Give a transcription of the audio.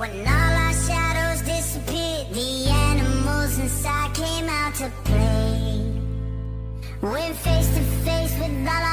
When all our shadows disappeared, the animals inside came out to play. Went face to face with all